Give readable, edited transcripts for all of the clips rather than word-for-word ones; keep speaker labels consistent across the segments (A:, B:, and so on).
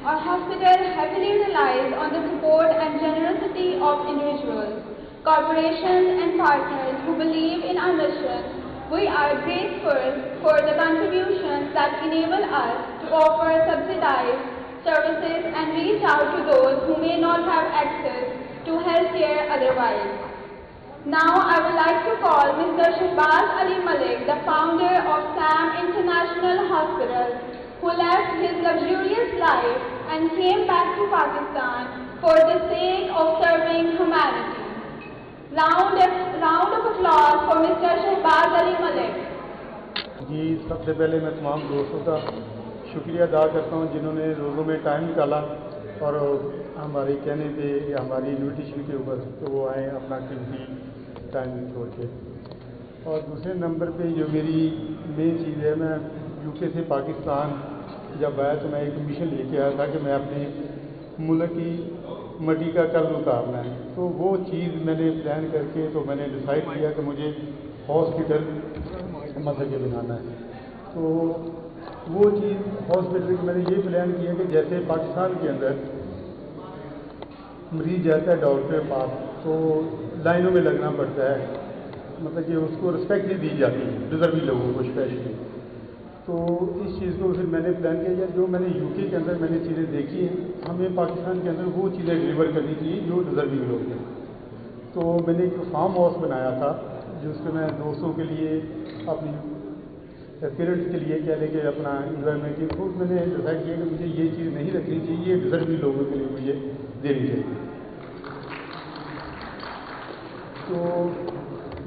A: our hospital heavily relies on the support and generosity of individuals, corporations and partners who believe in our mission. We are grateful for the contributions that enable us to offer subsidized services and reach out to those who may not have access to healthcare otherwise. Now I would like to call Mr. Shahbaz Ali Malik, the founder of SAM International Hospital, who left his luxurious life and came back to Pakistan for the sake of serving humanity. Round of applause for Mr. Shahbaz Ali Malik.
B: जी, सबसे पहले मैं तमाम दोस्तों का शुक्रिया अदा करता हूँ जिन्होंने रोज़ों में टाइम निकाला और हमारे कहने पे या हमारी इन्विटेशन के ऊपर तो वो आए अपना कीमती टाइम छोड़ के। और दूसरे नंबर पे जो मेरी मेन चीज़ है, मैं यूके से पाकिस्तान जब आया तो मैं एक मिशन लेके आया था कि मैं अपने मुल्क की मट्टी का कर्ज उतारना है। तो वो चीज़ मैंने प्लान करके तो मैंने डिसाइड किया कि मुझे हॉस्पिटल मतलब के बनाना है। तो वो चीज़ हॉस्पिटल की मैंने ये प्लान किया कि जैसे पाकिस्तान के अंदर मरीज जाता है डॉक्टर के पास तो लाइनों में लगना पड़ता है, मतलब कि उसको रिस्पेक्ट नहीं दी जाती डिजर्विंग लोगों को स्पेशली। तो इस चीज़ को फिर मैंने प्लान किया जो मैंने यूके के अंदर मैंने चीज़ें देखी हैं, हमें पाकिस्तान के अंदर वो चीज़ें डिलीवर करनी चाहिए जो डिजर्विंग लोग हैं। तो मैंने एक फार्म हाउस बनाया था जिसमें मैं दोस्तों के लिए अपनी पेरेंट्स के लिए कह लेके अपना इन्वायरमेंट की खुद मैंने डिसाइड किया कि मुझे ये चीज़ नहीं रखनी चाहिए, ये डिजर्विंग लोगों के लिए मुझे देनी चाहिए। तो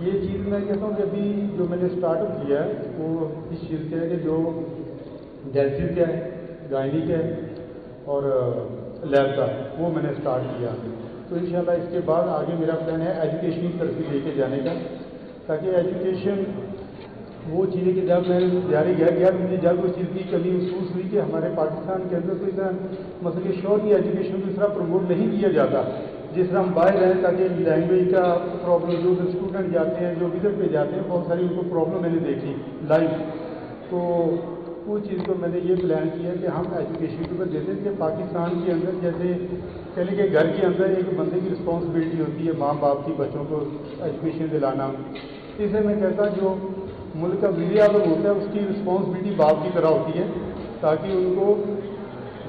B: ये चीज़ मैं कहता हूँ कि अभी जो मैंने स्टार्टअप किया है वो इस चीज़ का है कि जो डेंटल का है, गायनिक है और लैब का वो मैंने स्टार्ट किया। तो इंशाल्लाह इसके बाद आगे मेरा प्लान है एजुकेशन की तरफ लेके जाने का, ताकि एजुकेशन वो चीज़ें कि जब मैं जारी गया मुझे जब उस चीज़ की कमी महसूस हुई कि हमारे पाकिस्तान के अंदर तो इतना मतलब कि शॉर्ट एजुकेशन को इस तरह प्रमोट नहीं किया जाता जिस तरह हम बाहर हैं, ताकि लैंग्वेज का प्रॉब्लम जो स्टूडेंट जाते हैं जो विजिट पे जाते हैं बहुत सारी उनको प्रॉब्लम मैंने देखी लाइव। तो वो चीज़ को मैंने ये प्लान किया कि हम एजुकेशन के ऊपर देते हैं कि पाकिस्तान के अंदर जैसे पहले के घर के अंदर एक बंदे की रिस्पॉन्सिबिलिटी होती है माँ बाप की बच्चों को एजुकेशन दिलाना, इसलिए मैं कहता जो मुल्क का मीडिया लोग होता है उसकी रिस्पॉन्सिबिलिटी बाप की तरह होती है, ताकि उनको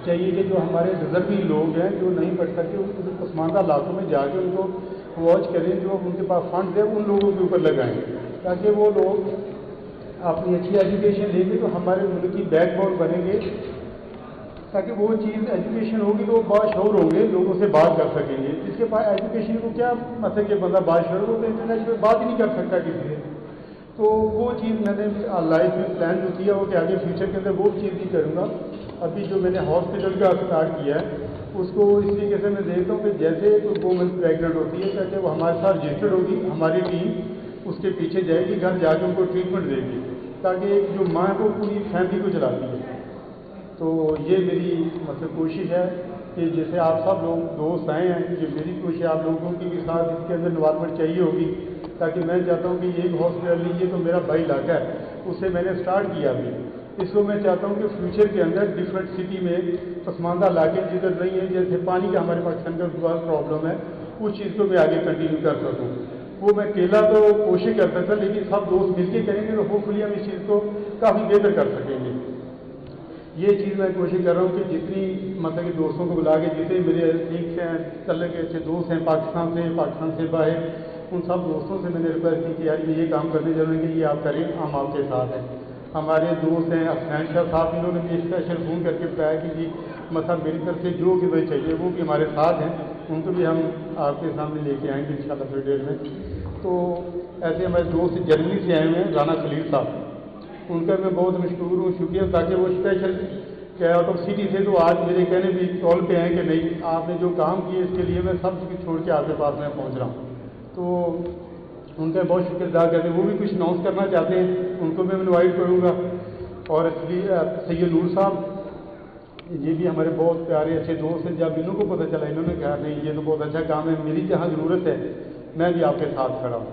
B: चाहिए कि जो हमारे डिजर्विंग लोग हैं जो नहीं पढ़ सकते उनको पसमानदा इलाकों में जाके उनको वॉच करें, जो उनके पास फंड है उन लोगों के ऊपर लगाएं ताकि वो लोग अपनी अच्छी एजुकेशन लेंगे तो हमारे मुल्क की बैकबोन बनेंगे, ताकि वो चीज़ एजुकेशन होगी तो वो बाशऊर होंगे, लोगों से बात कर सकेंगे। जिसके पास एजुकेशन को क्या मतलब कि बंदा बाशऊर हो तो इंटरनेट पर बात ही नहीं कर सकता किसी से। तो वो चीज़ मैंने लाइफ में प्लान जो किया वो कि आगे फ्यूचर के अंदर वो चीज़ भी करूँगा। अभी जो मैंने हॉस्पिटल का स्टार्ट किया है उसको इस तरीके से मैं देखता हूँ कि जैसे कोई वूमेन प्रेगनेंट होती है ताकि वो हमारे साथ रजिस्टर्ड होगी, हमारी टीम उसके पीछे जाएगी, घर जाके उनको ट्रीटमेंट देगी, ताकि एक जो माँ है वो पूरी फैमिली को चलाती है। तो ये मेरी मतलब कोशिश है कि जैसे आप सब लोग दोस्त आए हैं, ये मेरी कोशिश आप लोगों की भी साथ इसके अंदर इन्वॉल्वमेंट चाहिए होगी, ताकि मैं चाहता हूँ कि ये एक हॉस्पिटल नहीं, ये तो मेरा भाई इलाका है, उससे मैंने स्टार्ट किया अभी। इसको मैं चाहता हूँ कि फ्यूचर के अंदर डिफरेंट सिटी में पसमानदा इलाके जिधर नहीं है, जैसे पानी का हमारे पाकिस्तान का बहुत प्रॉब्लम है, उस चीज़ को मैं आगे कंटिन्यू कर सकूँ। वो मैं अकेला तो कोशिश कर सकता, लेकिन सब दोस्त मिलकर करेंगे तो होपफुली हम इस चीज़ को काफ़ी बेहतर कर सकेंगे। ये चीज़ मैं कोशिश कर रहा हूँ कि जितनी मतलब कि दोस्तों को बुला के जितने मेरे ठीक हैं चल के अच्छे दोस्त हैं पाकिस्तान से बाहर, उन सब दोस्तों से मैंने रिक्वेस्ट की कि यार ये काम करने जरूरी है, ये आप करें, हम आपके साथ हैं। हमारे दोस्त हैं अफसान शाह साहब, इन्होंने भी स्पेशल फ़ोन करके बताया कि जी मतलब मेरी तरफ से जो भी भाई चाहिए वो भी हमारे साथ हैं, उनको भी हम आपके सामने लेके आएंगे इंशाल्लाह थोड़ी देर में। तो ऐसे हमारे दोस्त जर्मनी से आए हुए हैं राना खलील साहब, उनका मैं बहुत मशहूर हूँ, शुक्रिया, ताकि वो स्पेशल आउट ऑफ सिटी से तो आज मेरे कहने भी कॉल पे हैं कि नहीं आपने जो काम किए इसके लिए मैं सब कुछ छोड़ के आपके पास में पहुँच रहा हूँ। तो उनका बहुत शुक्र अदा करते हैं, वो भी कुछ अनाउंस करना चाहते हैं, उनको मैं इनवाइट करूँगा। और सैयद नूर साहब ये भी हमारे बहुत प्यारे अच्छे दोस्त हैं, जब इन्हों को पता चला इन्होंने कहा नहीं ये तो बहुत अच्छा काम है, मेरी जहाँ ज़रूरत है मैं भी आपके साथ खड़ा हूँ।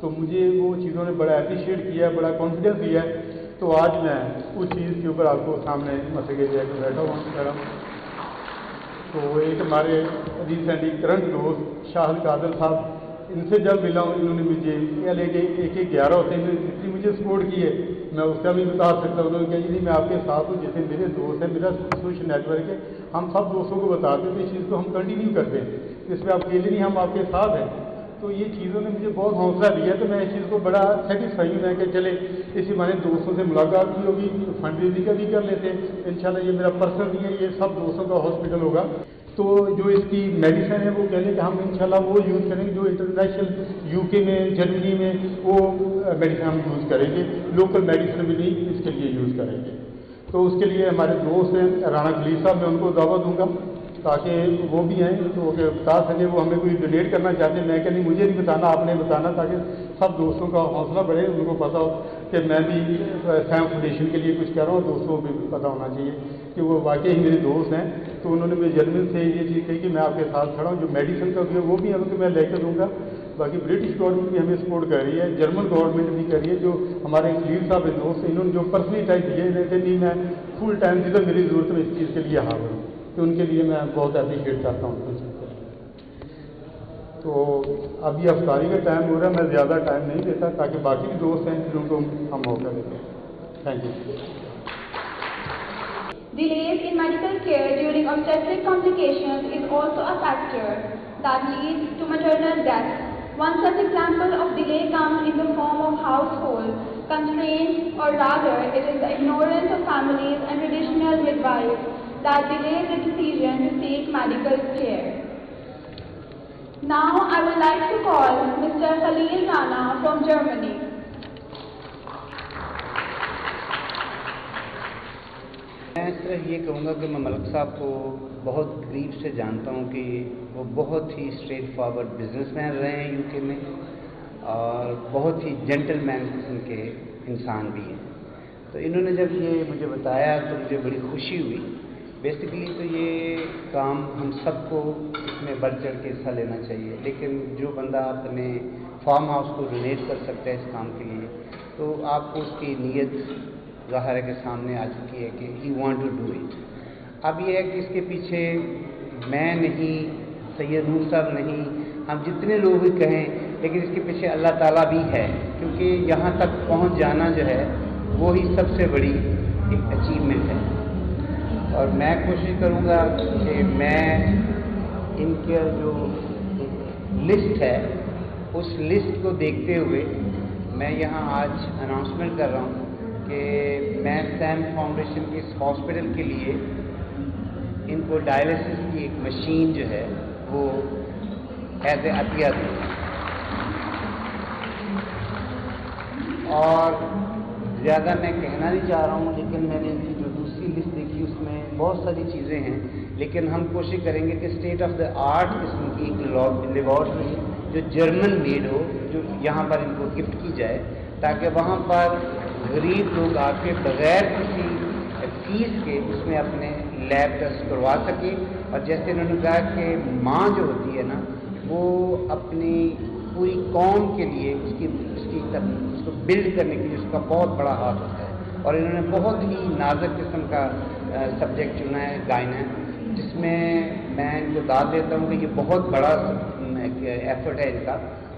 B: तो मुझे वो चीज़ों ने बड़ा अप्रिशिएट किया, बड़ा कॉन्फिडेंस दिया है। तो आज मैं उस चीज़ के ऊपर आपको सामने मसले जाकर बैठा हुआ हूँ। तो एक हमारे रिसेंटली करंट दोस्त शाहिद कादर साहब, इनसे जब मिला हूँ इन्होंने मुझे क्या लेके 1-11 होते हैं जितनी मुझे सपोर्ट की है मैं उसका भी बता सकता हूँ। उन्होंने कहा जी नहीं मैं आपके साथ हूँ, जैसे मेरे दोस्त हैं, मेरा सोशल नेटवर्क है, हम सब दोस्तों को बताते हैं तो इस चीज़ को हम कंटिन्यू करते हैं, इसमें आप अकेले नहीं, हम आपके साथ हैं। तो ये चीज़ों ने मुझे बहुत हौसला दिया, तो मैं इस चीज़ को बड़ा सेटिस्फाई हूँ कि चले इसी बहाने दोस्तों से मुलाकात भी होगी, फंड रेजिंग का भी कर लेते हैं। इंशाल्लाह ये मेरा पर्सनल नहीं है, ये सब दोस्तों का हॉस्पिटल होगा। तो जो इसकी मेडिसिन है वो कह लें कि हम इंशाल्लाह वो यूज़ करेंगे जो इंटरनेशनल यूके में, जर्मनी में वो मेडिसिन हम यूज़ करेंगे, लोकल मेडिसिन भी नहीं इसके लिए यूज़ करेंगे। तो उसके लिए हमारे दोस्त हैं राणा खलील साहब, मैं उनको दावा दूंगा ताकि वो भी हैं तो बता सकें, वो हमें कोई डोनेट करना चाहते हैं। मैं कहती मुझे नहीं बताना, आपने बताना, ताकि सब दोस्तों का हौसला बढ़े, उनको पता हो कि मैं भी सैम फाउंडेशन के लिए कुछ कर रहा हूँ, दोस्तों को भी पता होना चाहिए कि वो वाकई ही मेरे दोस्त हैं। तो उन्होंने मुझे जर्मन से ये चीज़ कही कि मैं आपके साथ खड़ा हूँ, जो मेडिसिन का भी है वो भी हमको मैं लेकर दूँगा। बाकी ब्रिटिश गवर्नमेंट भी हमें सपोर्ट कर रही है, जर्मन गवर्नमेंट भी कर रही है, जो हमारे खलील साहब के दोस्त हैं इन्होंने जो पर्सनली टाइप दिए नहीं मैं फुल टाइम जिधर मेरी ज़रूरत है इस चीज़ के लिए हाजिर हूँ, तो उनके लिए मैं बहुत अप्रिशिएट करता हूँ। तो अभी अफ्तारी का टाइम हो रहा है, मैं ज़्यादा टाइम नहीं देता ताकि बाकी भी दोस्त हैं फिर उनको हम मौका देते हैं। Thank you.
A: Delays in medical care during obstetric complications is also a factor that leads to maternal death. One such example of delay comes in the form of household constraints, or rather it is the ignorance of families and traditional midwives that delay the decision to seek medical care. Now I would like to call Mr. Khalil Rana from Germany.
C: मैं सिर्फ ये कहूँगा कि मैं मलिक साहब को बहुत करीब से जानता हूँ कि वो बहुत ही स्ट्रेट फॉरवर्ड बिजनेसमैन रहे हैं यूके में, और बहुत ही जेंटलमैन किस्म के इंसान भी हैं। तो इन्होंने जब ये मुझे बताया तो मुझे बड़ी खुशी हुई। बेसिकली तो ये काम हम सबको इसमें बढ़ चढ़ के हिस्सा लेना चाहिए, लेकिन जो बंदा अपने फार्म हाउस को डोनेट कर सकता है इस काम के लिए, तो आपको उसकी नीयत ज़ाहिर के सामने आ चुकी है कि he want to do it. अब ये है कि इसके पीछे मैं नहीं, सैयद नूर साहब नहीं, हम जितने लोग भी कहें, लेकिन इसके पीछे अल्लाह ताला भी है, क्योंकि यहाँ तक पहुँच जाना जो है वो ही सबसे बड़ी एक अचीवमेंट है। और मैं कोशिश करूँगा कि मैं इनके जो लिस्ट है उस लिस्ट को देखते हुए मैं यहाँ आज अनाउंसमेंट कर रहा हूँ कि मैं सैम फाउंडेशन के इस हॉस्पिटल के लिए इनको डायलिसिस की एक मशीन जो है वो एज ए अतिया दूँ। और ज़्यादा मैं कहना नहीं चाह रहा हूँ, लेकिन मैंने इनकी जो दूसरी लिस्ट देखी उसमें बहुत सारी चीज़ें हैं, लेकिन हम कोशिश करेंगे कि स्टेट ऑफ द आर्ट किस्म की एक लेबॉर्ट्री जो जर्मन मेड हो, जो यहाँ पर इनको गिफ्ट की जाए, ताकि वहाँ पर गरीब लोग आके बग़ैर किसी फीस के उसमें अपने लैब टेस्ट करवा सकें। और जैसे उन्होंने कहा कि माँ जो होती है ना, वो अपनी पूरी कौम के लिए उसको बिल्ड करने के लिए उसका बहुत बड़ा हाथ होता है। और इन्होंने बहुत ही नाजुक किस्म का सब्जेक्ट चुना है, गायना, जिसमें मैं इनको दाद देता हूँ कि ये बहुत बड़ा एफर्ट है इनका।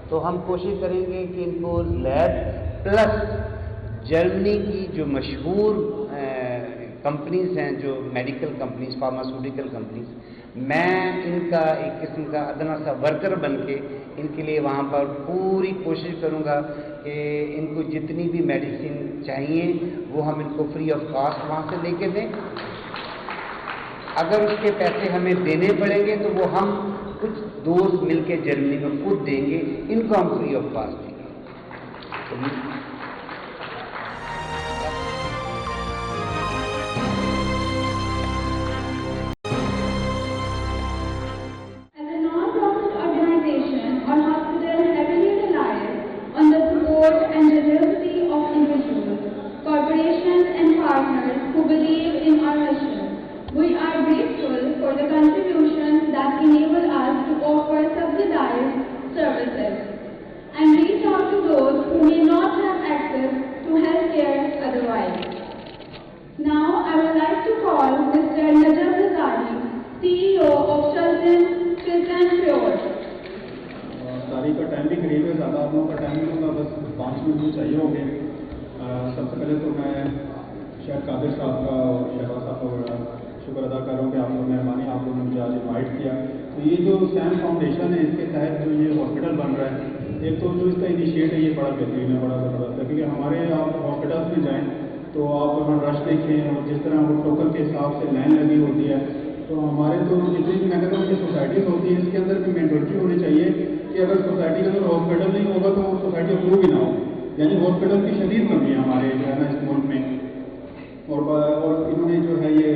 C: तो हम कोशिश करेंगे कि इनको लैब प्लस जर्मनी की जो मशहूर कंपनीज़ हैं, जो मेडिकल कंपनीज़, फार्मास्यूटिकल कंपनीज़, मैं इनका एक किस्म का अदना सा वर्कर बन के इनके लिए वहाँ पर पूरी कोशिश करूँगा कि इनको जितनी भी मेडिसिन चाहिए वो हम इनको फ्री ऑफ कॉस्ट वहाँ से लेके दें। अगर उसके पैसे हमें देने पड़ेंगे तो वो हम कुछ दोस्त मिलके जर्मनी में खुद देंगे, इनको हम फ्री ऑफ कॉस्ट देंगे।
A: And generosity of individuals, corporations and partners who believe in our mission. We are grateful for the contributions that enable us to offer subsidized services and reach out to those who may not have and pure.
D: तारीख का time भी करीब है, ज़्यादा आप लोगों का time नहीं होगा, बस 5 मिनट चाहिए होंगे। सबसे पहले तो मैं शेख कादिर साहब का और शहबाज साहब का बड़ा शुक्र अदा कर रहा हूँ कि आप लोग मेहरबानी, आप लोगों ने मुझे आज इन्वाइट किया। तो ये जो सैम फाउंडेशन है, इसके तहत जो ये हॉस्पिटल बन रहा है, एक तो जो इसका इनिशिएट है ये बड़ा बेहतरीन है, बड़ा ज़बरदस्त है। क्योंकि हमारे आप हॉस्पिटल्स में जाएँ तो आप वहाँ रश देखें और जिस तरह वो टोकन के हिसाब से लाइन लगी होती है, तो हमारे तो जितनी भी मैं कहता हूँ कि सोसाइटीज़ होती है, इसके अंदर भी मैंडेटरी होनी चाहिए कि अगर सोसाइटी के अंदर हॉस्पिटल नहीं होगा तो वो सोसाइटी अप्रूव ही ना हो। यानी हॉस्पिटल की शदीद कमी है हमारे जो है ना इस मुल्क में। और इन्होंने जो है ये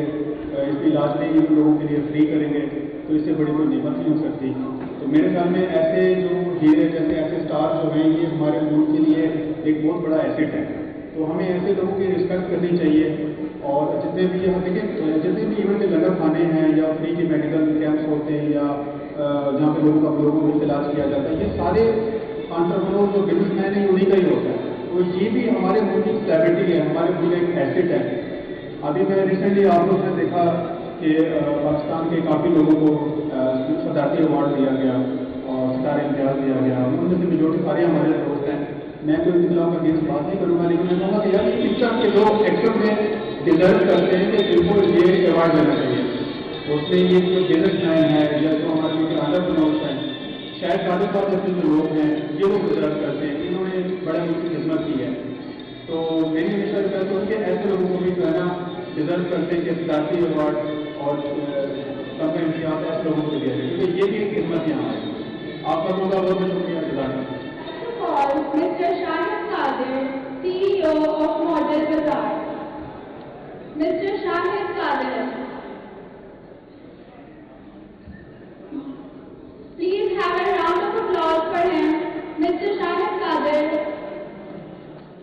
D: इसके इलाज भी इन लोगों के लिए फ्री करेंगे, तो इससे बड़ी कोई नेमत नहीं हो सकती। तो मेरे ख्याल में ऐसे जो हीरे जैसे ऐसे स्टार जो हैं, ये हमारे मुल्क के लिए एक बहुत बड़ा एसेट है। तो हमें ऐसे लोगों की रिस्पेक्ट करनी चाहिए। और जितने भी यहाँ देखिए, जितने भी इवन के लंगर खाने हैं या फ्री के मेडिकल कैंप्स होते हैं या जहाँ पे लोगों को इलाज किया जाता है, ये सारे एंटरप्रेन्योर जो बिजनेसमैन है उन्हीं का ही होता है। तो ये भी हमारे मुल्क की सेलिब्रिटी है, हमारे मुल्क एक एसेट है। अभी मैं रिसेंटली आप लोगों ने देखा कि पाकिस्तान के काफ़ी लोगों को सदारती अवार्ड दिया गया और सितारे इम्तियाज़ दिया गया। उनमें से मेजोरिटी सारे हमारे दोस्त हैं। मैं कोई इस्लाम का अगेंस्ट बात नहीं करूँगा, लेकिन मैं कहूँगा कि यार इस तरह के लोग एक्चुअल में डिजर्व करते हैं कि बिल्कुल ये अवार्ड देना चाहिए। उसमें ये जो बिजनेसमैन है या जो हमारे एंटरप्रेन्योर्स हैं, शायद कादिर साहब जैसे जो लोग हैं, ये लोग डिजर्व करते हैं, इन्होंने बड़े उनकी खिदमत की है। तो मेरी हमेशा रिक्वेस्ट होती है कि ऐसे लोगों को भी जो है ना डिजर्व करते हैं कि सितारती अवार्ड और कम इम्तियाज ऐसे लोगों को दिया जाए, क्योंकि ये भी एक खिदमत यहाँ है। आप सब लोगों का बहुत बहुत शुक्रिया गुजार।
A: Mr. Shahid Qadir, CEO of Model Bazaar. Mr. Shahid Qadir. Please have a round of applause for him. Mr. Shahid Qadir.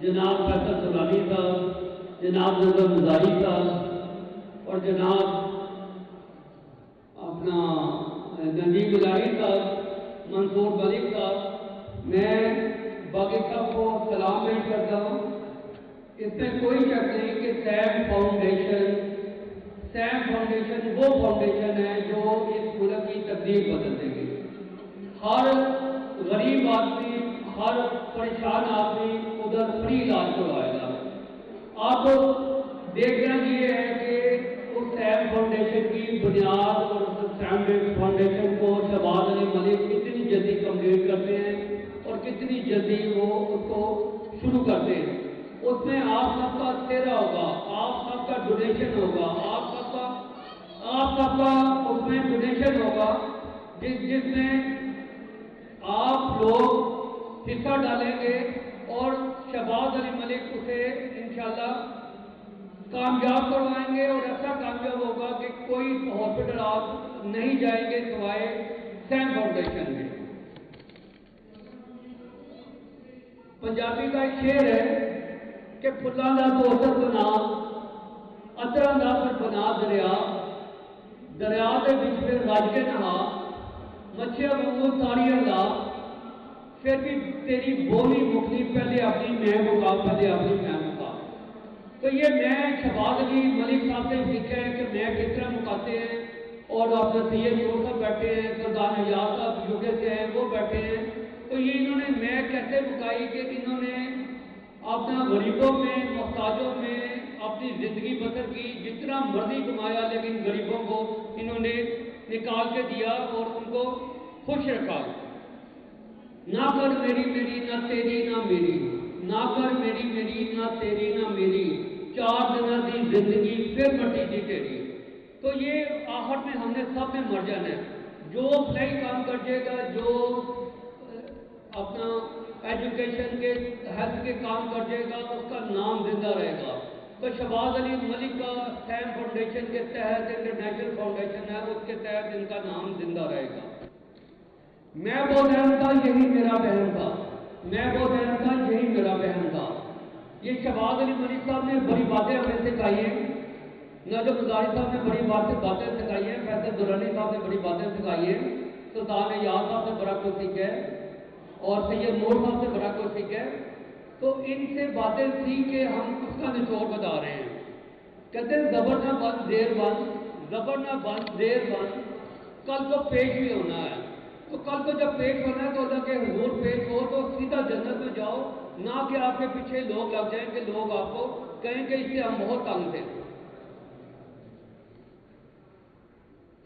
E: जनाब फैसल सुलानी साहब, जनाब नजर मुजारी साहब और जनाब अपना नजीब गुलारी साहब, मंसूर मलिक साहब, मैं बाकी सबको सलाम पेश करता हूँ। इसमें कोई शक नहीं कि सैम फाउंडेशन वो फाउंडेशन है जो इस मुल्क की तकदीर बदल देगी। हर गरीब आदमी, हर परेशान आदमी उधर फ्री इलाज करवाएगा। अब देखना ये है कि उस सैम फाउंडेशन की बुनियाद और उस सैम फाउंडेशन को शहबाज अली मलिक कितनी जल्दी कंप्लीट करते हैं और कितनी जल्दी वो उसको शुरू करते हैं। उसमें आप सबका चेहरा होगा, आप सबका डोनेशन होगा, आप सबका उसमें डोनेशन होगा जिसमें आप लोग हिस्सा डालेंगे और शहबाज अली मलिक उसे इंशाल्लाह कामयाब करवाएंगे। और ऐसा कामयाब होगा कि कोई हॉस्पिटल आप नहीं जाएंगे सिवाय सैम फाउंडेशन में। पंजाबी का एक शेर है कि फुल्लां दा दोस्त बना, अतरां दा फिर बना दरिया, दरिया दे विच फिर रज के नहा, मच्छियां वांगू तारियां ला, फिर भी तेरी बोली मुखनी पहले अपनी मैं मुका, पहले अपनी मैं मुका। तो ये मैं शहबाज अली मलिक साहब से सीखा है कि मैं किस तरह मुकाते हैं। और अपने सैयद नूर साहब बैठे हैं, सरदार नियाज साहब यूके से हैं, वो बैठे हैं। तो ये इन्होंने मैं कैसे मुकाई कि इन्होंने अपना गरीबों में, मोहताजों में अपनी ज़िंदगी बसर की, जितना मर्जी कमाया, लेकिन गरीबों को इन्होंने निकाल के दिया और उनको खुश रखा। ना कर मेरी मेरी ना तेरी ना मेरी, ना कर मेरी मेरी ना तेरी ना मेरी, 4 दिनों की जिंदगी फिर मटी दी तेरी। तो ये आखिर में हमने सब में मर जाना है। जो सही काम कर जाएगा, जो अपना एजुकेशन के, हेल्थ के काम कर जाएगा, उसका नाम जिंदा रहेगा। तो शहबाज अली मलिक का सैम फाउंडेशन के तहत, इंटरनेशनल फाउंडेशन है, उसके तहत इनका नाम जिंदा रहेगा। मैं वो बहन था, यही मेरा बहन था, मैं वो बहन था, यही मेरा बहन था। ये शहबाज अली मलिक साहब ने बड़ी बातें हमें सिखाई हैं, नजर गुजारी साहब ने बड़ी बातें सिखाई हैं, फैसल दुरानी साहब ने बड़ी बातें सिखाई हैं, सरदार नियाज साहब से बड़ा कुछ सीखा है और सैयद नूर साहब से बड़ा कुछ सीखा है। तो इनसे बातें सीख के हम उसका निचोड़ बता रहे हैं। कहते हैं जबर ना बंद देर बंद, जबर ना बंद देर बंद, कल तो पेश भी होना है। تو کل کو جب پیش ہونا ہے تو اللہ کے حضور پیش ہو تو سیدھا جنت میں جاؤ، نہ کہ آپ کے پیچھے لوگ لگ جائیں کہ لوگ آپ کو کہیں کہ اس سے ہم بہت تنگ تھے۔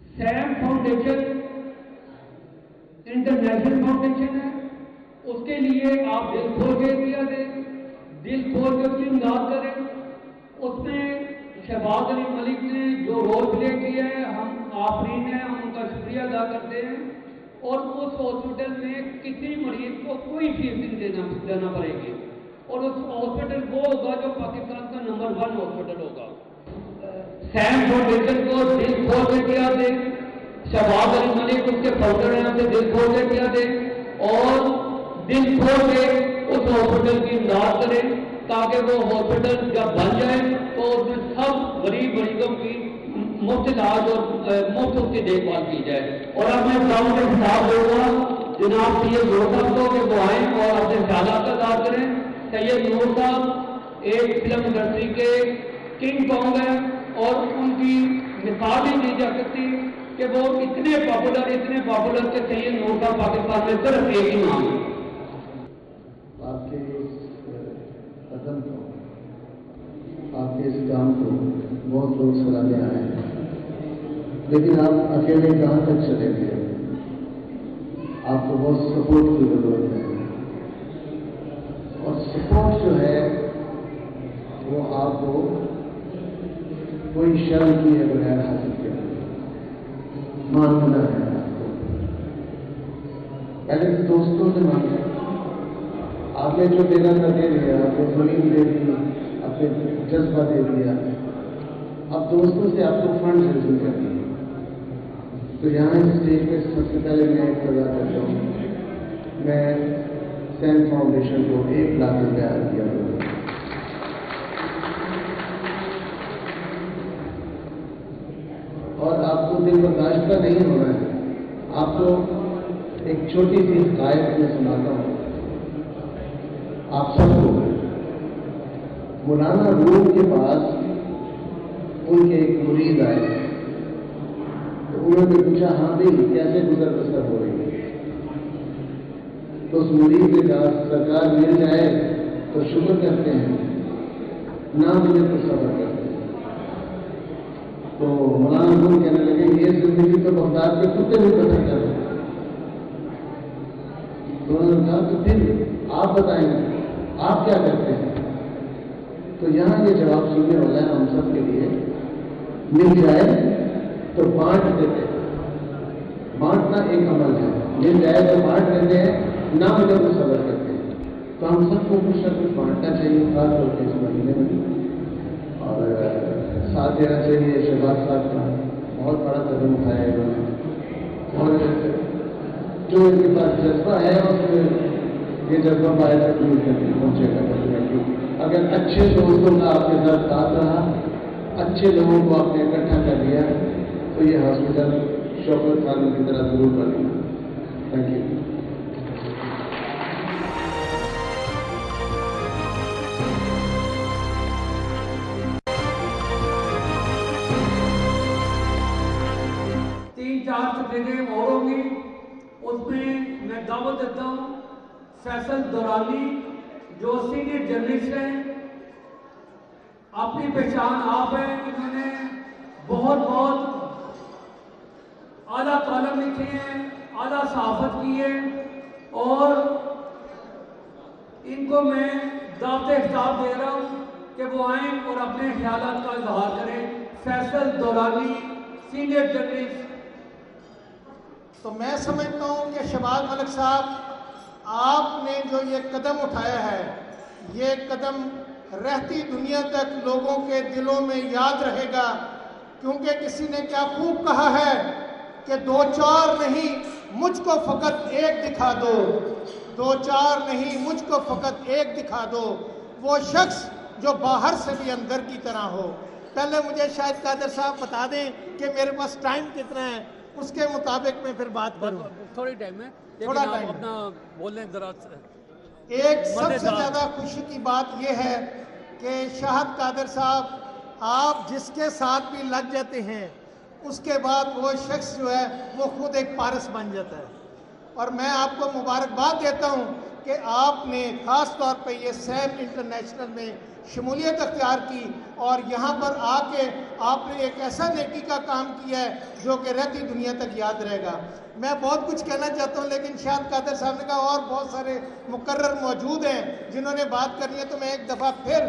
E: سیم فاؤنڈیشن انٹرنیشنل فاؤنڈیشن ہے، اس کے لیے آپ دل کھول کے دیا دیں، دل کھول کے اس کی امداد کریں۔ اس میں شہباز علی ملک نے جو رول پلے کیا ہے، ہم آفرین ہیں، ہم ان کا شکریہ ادا کرتے ہیں۔ اور اس ہاسپٹل میں کسی مریض کو کوئی فیس نہیں دینا پڑے گی، اور اس ہاسپٹل وہ ہوگا جو پاکستان کا نمبر 1 ہاسپٹل ہوگا۔ سیم فاؤنڈیشن کو دل کھول کے کیا دیں، شہباز علی ملک اس کے فاؤنڈر ہیں، اسے دل کھول کے کیا دیں، اور دل کھول کے اس ہاسپٹل کی امداد کریں تاکہ وہ ہاسپٹل جب بن جائے تو اس میں سب غریب مریضوں کی مفت علاج اور مفت اس کی دیکھ بھال کی جائے۔ اور اب میں گاؤں کے خطاب دوں گا جناب سید نور صاحب کو کہ وہ آئیں اور اپنے خیالات کا اظہار کریں۔ سید نور صاحب ایک فلم انڈسٹری کے کنگ کانگ ہیں، اور ان کی مثال ہی دی جا سکتی کہ وہ اتنے پاپولر کہ سید نور صاحب پاکستان میں صرف ایک ہی نام ہے۔
F: آپ کے اس قدم کو، آپ کے اس کام کو بہت لوگ سراہنے آئے ہیں، لیکن آپ اکیلے کہاں تک چلیں گے؟ آپ کو بہت سپورٹ کی ضرورت ہے، اور سپورٹ جو ہے وہ آپ کو کوئی شرم کیے بغیر حاصل کرنا مانگنا ہے۔ آپ کو پہلے دوستوں سے مانگنا، آپ نے جو دینا تھا دے دیا، آپ نے زمین دے دی، اپنے جذبہ دے دیا، اب دوستوں سے آپ کو فنڈ حاصل کرنی ہے۔ تو یہاں اس اسٹیج پہ سب سے پہلے میں ایک ادا کرتا ہوں، میں سیم فاؤنڈیشن کو 1 لاکھ روپیہ عطیہ کیا ہوں۔ اور آپ کو دل برداشت کا نہیں ہونا ہے، آپ کو ایک چھوٹی سی حکایت میں سناتا ہوں آپ سب کو۔ مولانا روم کے پاس ان کے ایک مرید آئے، تو انہوں نے پوچھا ہاں بھائی کیسے گزر بسر ہو رہی ہے؟ تو اس مرید نے کہا سرکار مل جائے تو شکر کرتے ہیں، نہ ملے تو صبر کرتے ہیں۔ تو مولانا روم کہنے لگے یہ زندگی تو بغداد کے کتے بھی بسر کر رہے ہیں۔ تو انہوں نے کہا تو پھر آپ بتائیں آپ کیا کرتے ہیں؟ تو یہاں یہ جواب سننے والا ہے ہم سب کے لیے، مل جائے تو بانٹ دیتے ہیں، بانٹنا ایک عمل ہے، مل جائے تو بانٹ دیتے ہیں، نہ ملے تو صبر کرتے ہیں۔ تو ہم سب کو کچھ نہ کچھ بانٹنا چاہیے، خاص طور پہ اس مہینے میں، اور ساتھ دینا چاہیے۔ شہباز صاحب کا بہت بڑا قدم اٹھایا ہے انہوں نے، اور جو ان کے پاس جذبہ ہے اس میں یہ جذبہ باہر تک نہیں پہنچے گا۔ اگر اچھے دوستوں کا آپ کے ساتھ ساتھ رہا، اچھے لوگوں کو آپ نے اکٹھا کر دیا، تو یہ ہاسپٹل شوکت خانوں کی طرح ضرور بنے گا۔ Thank you.
E: تین چار تقریریں اور ہوں گی، اس میں دعوت دیتا ہوں فیصل دورانی جو سینئر جرنلسٹ ہیں، اپنی پہچان آپ ہیں، انہوں نے بہت اعلیٰ کالم لکھے ہیں، اعلیٰ صحافت کی ہے، اور ان کو میں دعوت خطاب دے رہا ہوں کہ وہ آئیں اور اپنے خیالات کا اظہار کریں۔ Faisal Durrani senior journalist.
G: تو میں سمجھتا ہوں کہ شہباز ملک صاحب آپ نے جو یہ قدم اٹھایا ہے، یہ قدم رہتی دنیا تک لوگوں کے دلوں میں یاد رہے گا، کیونکہ کسی نے کیا خوب کہا ہے کہ 2 4 نہیں مجھ کو فقط ایک دکھا دو، 2 4 نہیں مجھ کو فقط ایک دکھا دو، وہ شخص جو باہر سے بھی اندر کی طرح ہو۔ پہلے مجھے شاید قادر صاحب بتا دیں کہ میرے پاس ٹائم کتنا ہے، اس کے مطابق میں پھر بات کروں۔
E: تھوڑی ٹائم ہے،
G: تھوڑا
E: لیکن
G: ٹائم
E: آپ اپنا بولیں ذرا۔
G: ایک سب سے زیادہ خوشی کی بات یہ ہے کہ شاہد قادر صاحب آپ جس کے ساتھ بھی لگ جاتے ہیں، اس کے بعد وہ شخص جو ہے وہ خود ایک پارس بن جاتا ہے۔ اور میں آپ کو مبارکباد دیتا ہوں کہ آپ نے خاص طور پہ یہ سیم انٹرنیشنل میں شمولیت اختیار کی اور یہاں پر آ کے آپ نے ایک ایسا نیکی کا کام کیا ہے جو کہ رہتی دنیا تک یاد رہے گا. میں بہت کچھ کہنا چاہتا ہوں لیکن شاید قادر صاحب نے کہا اور بہت سارے مقرر موجود ہیں جنہوں نے بات کرنی ہے, تو میں ایک دفعہ پھر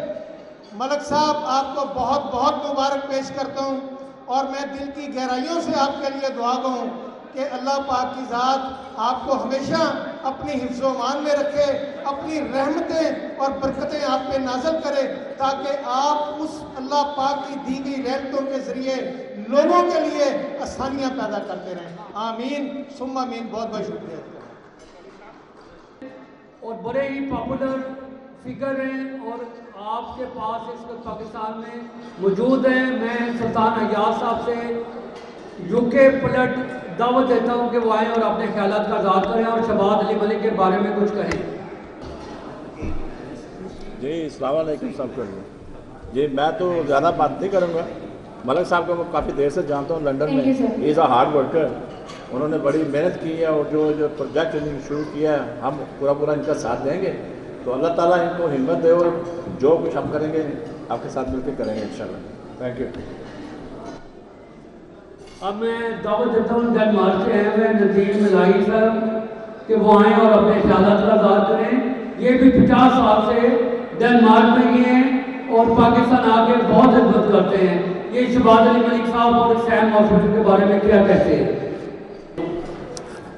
G: ملک صاحب آپ کو بہت بہت مبارک پیش کرتا ہوں اور میں دل کی گہرائیوں سے آپ کے لیے دعا گو ہوں کہ اللہ پاک کی ذات آپ کو ہمیشہ اپنی حفظ و امان میں رکھے, اپنی رحمتیں اور برکتیں آپ پہ نازل کرے تاکہ آپ اس اللہ پاک کی دی گئی رحمتوں کے ذریعے لوگوں کے لیے آسانیاں پیدا کرتے رہیں. آمین ثم آمین. بہت بہت شکریہ.
E: اور بڑے ہی پاپولر فگر ہیں اور آپ کے پاس اس وقت پاکستان میں موجود ہیں. میں سلطان حیات صاحب سے یو کے پلٹ دعوت دیتا ہوں کہ وہ آئیں اور اپنے خیالات کا اظہار کریں اور شہباز علی ملک کے بارے میں کچھ کہیں.
H: جی السلام علیکم سب کو. جی میں تو زیادہ بات نہیں کروں گا. ملک صاحب کو میں کافی دیر سے جانتا ہوں لنڈن میں. ہی از اے ہارڈ ورکر. انہوں نے بڑی محنت کی ہے اور جو پروجیکٹ انہوں نے شروع کیا ہے ہم پورا ان کا ساتھ دیں گے. تو اللہ تعالیٰ ان کو ہمت دے اور جو کچھ ہم کریں گے آپ کے ساتھ مل کے کریں گے انشاءاللہ. Thank you.
E: اب میں دعوت دیتا ہوں ڈنمارک سے ہیں ہوئے نذیر ملائی صاحب کہ وہ آئیں اور اپنے خیالات کا اظہار کریں. یہ بھی 50 سال سے ڈنمارک میں ہی ہیں اور پاکستان آ کے بہت خدمت کرتے ہیں. یہ شہباز علی ملک صاحب اور سیم ہاسپٹل کے بارے میں کیا کہتے ہیں؟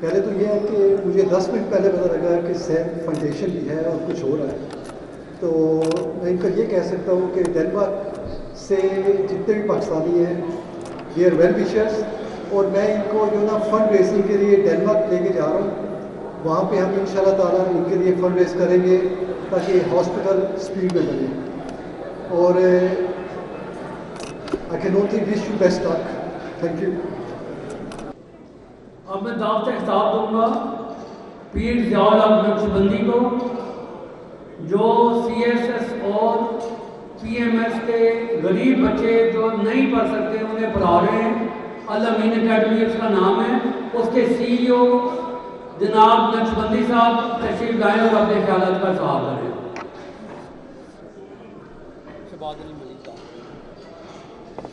I: پہلے تو یہ ہے کہ مجھے 10 منٹ پہلے پتہ لگا کہ سیم فاؤنڈیشن بھی ہے اور کچھ ہو رہا ہے. تو میں ان کا یہ کہہ سکتا ہوں کہ ڈنمارک سے جتنے بھی پاکستانی ہیں دے آر ویل وشرز, اور میں ان کو جو نا فنڈ ریزنگ کے لیے ڈنمارک لے کے جا رہا ہوں. وہاں پہ ہم انشاءاللہ تعالیٰ ان کے لیے فنڈ ریز کریں گے تاکہ ہاسپٹل اسپیڈ میں بنے. اور I can only wish you best luck. Thank you.
E: اب میں دعوت خطاب دوں گا پیر ضیاء الحق نقشبندی کو جو CSS اور PMS کے غریب بچے جو نہیں پڑھ سکتے انہیں پڑھا رہے ہیں. الامین اکیڈمی اس کا نام ہے. اس کے CEO جناب نقشبندی صاحب تشریف لائیں اور اپنے خیالات کا اظہار کریں.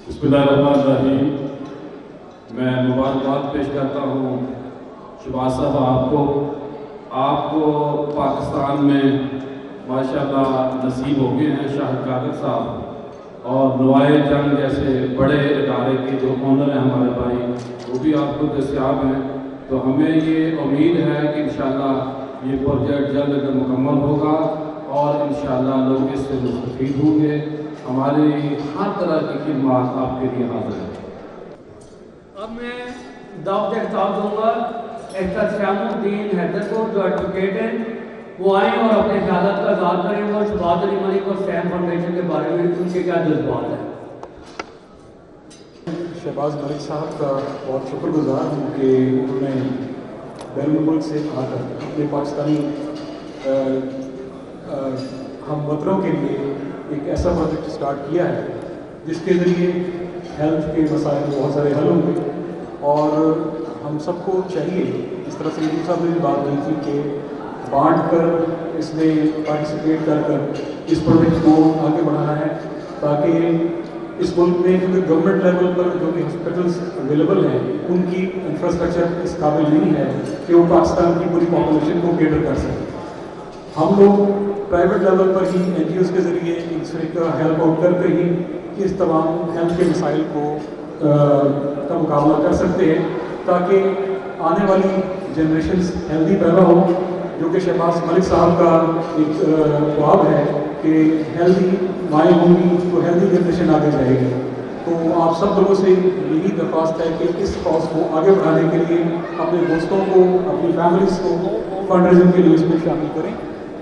J: بسم اللہ الرحمن الرحیم. میں مبارکباد پیش کرتا ہوں شہباز صاحب آپ کو پاکستان میں ماشاءاللہ نصیب ہو گئے ہیں. شاہد قادر صاحب اور نوائے جنگ جیسے بڑے ادارے کے جو اونر ہیں ہمارے بھائی وہ بھی آپ کو دستیاب ہیں. تو ہمیں یہ امید ہے کہ انشاءاللہ یہ پروجیکٹ جلد مکمل ہوگا اور انشاءاللہ لوگ اس سے مستفید ہوں گے. ہماری ہر طرح کی خدمات آپ کے لیے حاضر ہیں.
E: اب میں دعوت خطاب دوں گا احتشام الدین حیدر کو جو ایڈوکیٹ ہیں. وہ آئیں اور اپنے خیالات کا اظہار کریں اور شہباز علی ملک اور سیم فاؤنڈیشن کے بارے میں ان کے کیا جذبات ہیں.
B: شہباز ملک صاحب کا بہت شکر گزار ہوں کہ انہوں نے بیرون ملک سے آ کر اپنے پاکستانی ہم وطنوں کے لیے ایک ایسا پروجیکٹ اسٹارٹ کیا ہے جس کے ذریعے ہیلتھ کے مسائل بہت سارے حل ہوں گے. اور ہم سب کو چاہیے اس طرح سے یوسف صاحب نے بھی بات کی تھی کہ بانٹ کر اس میں پارٹیسپیٹ کر کر اس پروجیکٹ کو آگے بڑھانا ہے تاکہ اس ملک میں کیونکہ گورنمنٹ لیول پر جو بھی ہاسپٹلس اویلیبل ہیں ان کی انفراسٹرکچر اس قابل نہیں ہے کہ وہ پاکستان کی پوری پاپولیشن کو کیٹر کر سکیں. ہم لوگ پرائیویٹ لیول پر ہی NGOs کے ذریعے اس کا ہیلپ آؤٹ کر کے ہی اس تمام ہیلتھ کے مسائل کا مقابلہ کر سکتے ہیں تاکہ آنے والی جنریشنز ہیلدی پیدا ہو, جو کہ شہباز ملک صاحب کا ایک خواب ہے کہ ہیلدی مائیں ہوں گی تو ہیلدی جنریشن آگے جائے گی. تو آپ سب لوگوں سے یہی درخواست ہے کہ اس کاز کو آگے بڑھانے کے لیے اپنے دوستوں کو اپنی فیملیز کو فنڈ ریزنگ کے لیے اس میں شامل کریں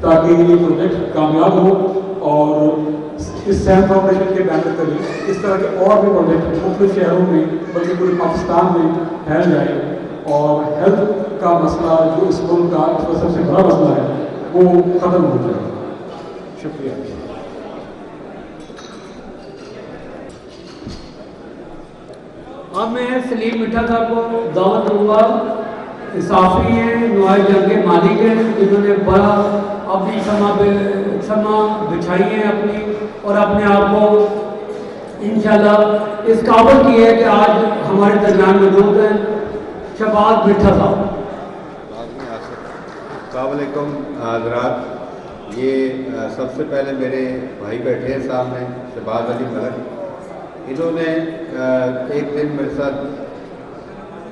B: تاکہ یہ پروجیکٹ کامیاب ہو. اور اس سیم فاؤنڈیشن کے بینر تلے اس طرح کے اور بھی پروجیکٹ مختلف شہروں میں بلکہ پورے پاکستان میں پھیل جائے اور ہیلتھ کا مسئلہ جو اس ملک کا اس کا سب سے بڑا مسئلہ ہے وہ ختم ہو جائے. شکریہ.
E: اب میں سلیم مٹھا صاحب کو دعوت دوں گا इंसाफी हैं, नुआए जंग के मालिक हैं, जिन्होंने बड़ा अपनी क्षमा बिछाई है अपनी, और अपने आप को इंशाल्लाह इस काबिल की है कि आज हमारे दरमियान मौजूद हैं शहबाज मिठा साहब।
C: अस्सलामुअलैकुम हज़रात, ये सबसे पहले मेरे भाई बैठे हैं सामने, शहबाज अली मलक। इन्होंने एक दिन मेरे साथ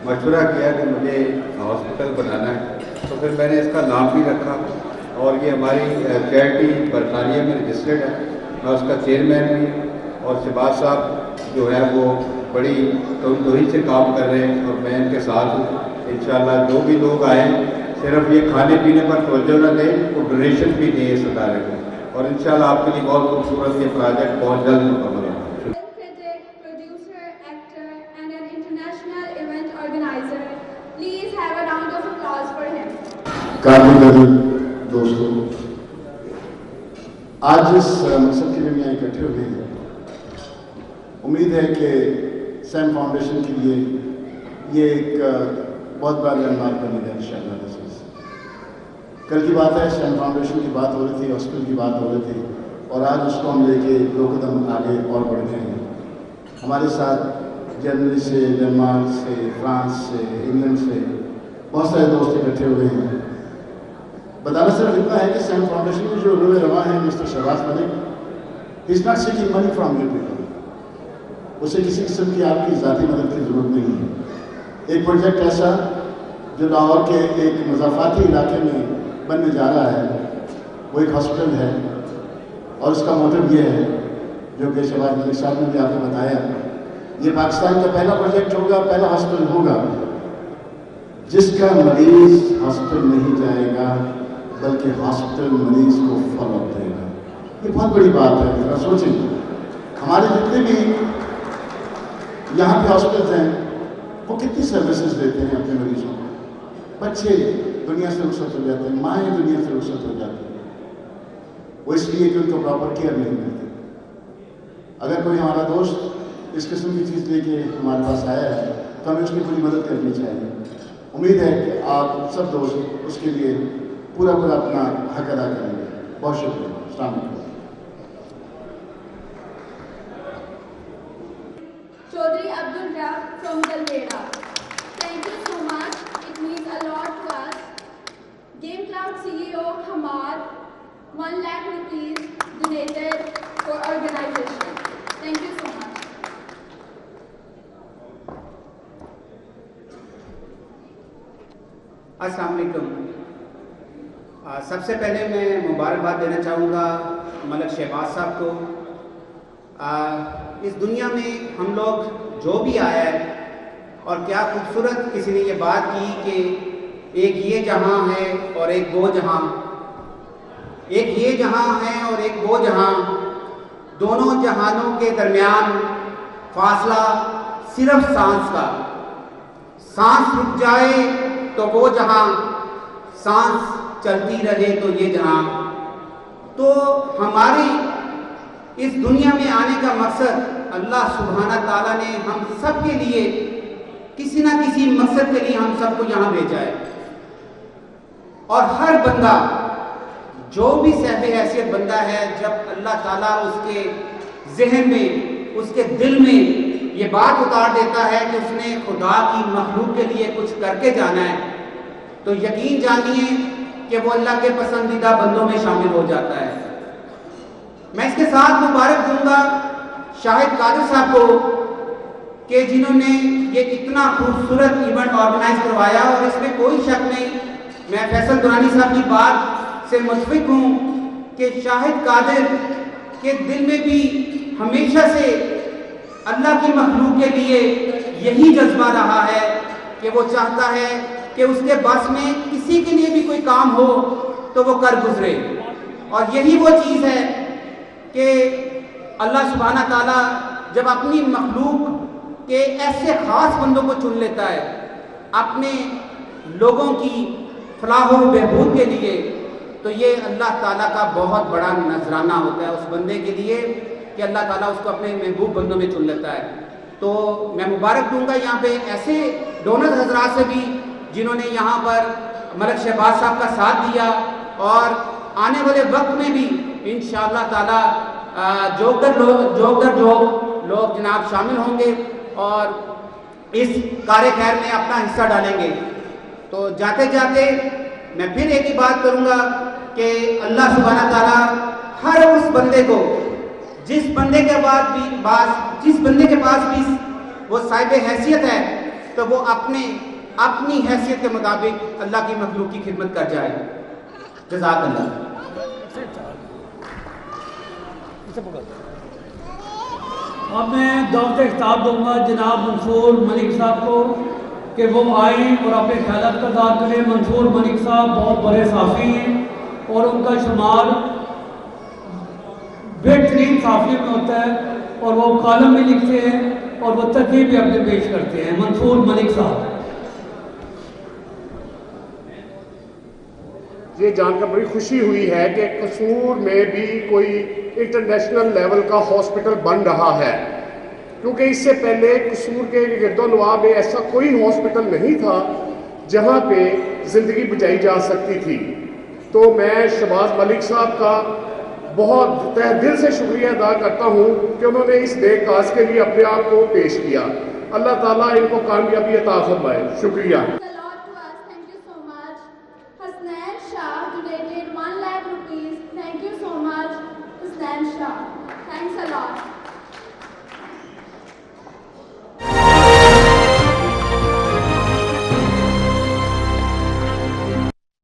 C: मशवरा किया कि मुझे हॉस्पिटल बनाना है, तो फिर मैंने इसका नाम भी रखा, और ये हमारी चैरिटी बरतानिया में रजिस्टर्ड है, मैं उसका चेयरमैन भी, और शहबाज साहब जो है वो बड़ी तमतोही से काम कर रहे हैं, और मैं इनके साथ हूँ। इंशाल्लाह जो भी लोग आए सिर्फ ये खाने पीने पर तवज्जो न दें, वो डोनेशन भी दें इस अदारे को, और इंशाल्लाह आपके लिए बहुत खूबसूरत ये प्रोजेक्ट बहुत जल्द मुकम्मल होगा।
A: Producer, actor and an international event organizer. Please have a round of applause for him.
F: काबिल कदर दोस्तों, आज इस मकसद के लिए यहाँ इकट्ठे हुए हैं। उम्मीद है कि सैम फाउंडेशन के लिए ये एक बहुत बड़ा लैंडमार्क बनेगा इंशाअल्लाह। कल की बात है, सैम फाउंडेशन की बात हो रही थी, हॉस्पिटल की बात हो रही थी, और आज उसको हम लेके 2 कदम आगे और बढ़ गए हैं। हमारे साथ जर्मनी से, डेनमार्क से, फ्रांस से, इंग्लैंड से बहुत सारे दोस्त इकट्ठे हुए हैं। बताना सिर्फ इतना है कि सैम फाउंडेशन में जो रोए रवा है mister Shahbaz Malik, is not seeking money from you people. उसे किसी किस्म की आपकी ज़ाती मदद की ज़रूरत नहीं है। एक प्रोजेक्ट ऐसा जो लाहौर के एक मज़ाफ़ाती इलाके में बनने जा रहा है, वो एक हॉस्पिटल है, और उसका मोटिव ये है जो कि शहबाज मलिक साहब ने भी आपको बताया, ये पाकिस्तान का पहला प्रोजेक्ट होगा, पहला हॉस्पिटल होगा जिसका मरीज हॉस्पिटल नहीं जाएगा बल्कि हॉस्पिटल मरीज को फॉलोअप देगा। ये बहुत बड़ी बात है। जरा सोचें, हमारे जितने भी यहाँ पे हॉस्पिटल्स हैं वो कितनी सर्विसेज देते हैं अपने मरीजों को। बच्चे दुनिया से रुखसत हो जाते हैं, माएँ दुनिया से रुखसत हो जाती हैं, वो इसलिए कि उनको प्रॉपर केयर नहीं मिलती। अगर कोई हमारा दोस्त इस किस्म की चीज़ लेके हमारे पास आया है तो हमें उसकी पूरी मदद करनी चाहिए। उम्मीद है कि आप सब दोस्त उसके लिए पूरा अपना हक अदा करेंगे। बहुत शुक्रिया। अस्सलाम वालेकुम।
A: Chaudhry Abdul Rauf from Dalbera. Thank you so much. It means a lot to us. Game Cloud CEO Hamad, 1 lakh rupees donated for organization. Thank you so much.
C: अस्सलाम वालेकुम। सबसे पहले मैं मुबारकबाद देना चाहूँगा मलक शहबाज साहब को। इस दुनिया में हम लोग जो भी आया है, और क्या खूबसूरत किसी ने ये बात की कि एक ये जहां है और एक वो जहां, एक ये जहां है और एक वो जहां, दोनों जहानों के दरमियान फासला सिर्फ सांस का। सांस रुक जाए तो वो जहां, सांस चलती रहे तो ये जहां। तो हमारी इस दुनिया में आने का मकसद अल्लाह सुब्हाना ताला ने हम सब के लिए किसी ना किसी मकसद के लिए हम सबको यहाँ भेजा है। और हर बंदा जो भी साहिब हैसियत बंदा है, जब अल्लाह ताला उसके जहन में, उसके दिल में ये बात उतार देता है कि उसने खुदा की मखलूक के लिए कुछ करके जाना है, तो यकीन जानिए कि वो अल्लाह के पसंदीदा बंदों में शामिल हो जाता है। मैं इसके साथ मुबारक दूंगा शाहिद कादिर साहब को कि जिन्होंने ये इतना खूबसूरत इवेंट ऑर्गेनाइज करवाया, और इसमें कोई शक नहीं, मैं फैसल दुरानी साहब की बात से मुतफिक हूँ कि शाहिद कादिर के दिल में भी हमेशा से अल्लाह की मखलूक के लिए यही जज्बा रहा है कि वो चाहता है कि उसके बस में किसी के लिए भी कोई काम हो तो वो कर गुजरे। और यही वो चीज़ है कि अल्लाह सुब्हाना ताला जब अपनी मखलूक के ऐसे ख़ास बंदों को चुन लेता है अपने लोगों की फलाह व बहबूद के लिए, तो ये अल्लाह ताला का बहुत बड़ा नजराना होता है उस बंदे के लिए कि अल्लाह ताला उसको अपने महबूब बंदों में चुन लेता है। तो मैं मुबारक दूंगा यहाँ पे ऐसे डोनर हजरात से भी
K: جنہوں نے یہاں پر ملک شہباز صاحب کا ساتھ دیا، اور آنے والے وقت میں بھی انشاءاللہ تعالی جوک در لوگ جناب شامل ہوں گے اور اس کار خیر میں اپنا حصہ ڈالیں گے۔ تو جاتے جاتے میں پھر ایک ہی بات کروں گا کہ اللہ سبحانہ تعالیٰ ہر اس بندے کو جس بندے کے پاس بھی وہ صاحب حیثیت ہے تو وہ اپنی حیثیت کے مطابق اللہ کی مخلوق کی خدمت کر جائے۔ جزاک اللہ۔
E: اب میں دعوت خطاب دوں گا جناب منصور ملک صاحب کو کہ وہ آئیں اور اپنے خیالات کا اظہار کریں۔ منصور ملک صاحب بہت بڑے صحافی ہیں اور ان کا شمار بہترین صحافی میں ہوتا ہے، اور وہ کالم بھی لکھتے ہیں اور وہ ترتیب بھی اپنے پیش کرتے ہیں۔ منصور ملک صاحب۔
L: یہ جان کر بڑی خوشی ہوئی ہے کہ قصور میں بھی کوئی انٹرنیشنل لیول کا ہاسپٹل بن رہا ہے، کیونکہ اس سے پہلے قصور کے گرد و نواح میں ایسا کوئی ہاسپٹل نہیں تھا جہاں پہ زندگی بچائی جا سکتی تھی۔ تو میں شہباز ملک صاحب کا بہت تہ دل سے شکریہ ادا کرتا ہوں کہ انہوں نے اس نیک کاج کے لیے اپنے آپ کو پیش کیا۔ اللہ تعالیٰ ان کو کامیابی عطا فرمائے۔ شکریہ۔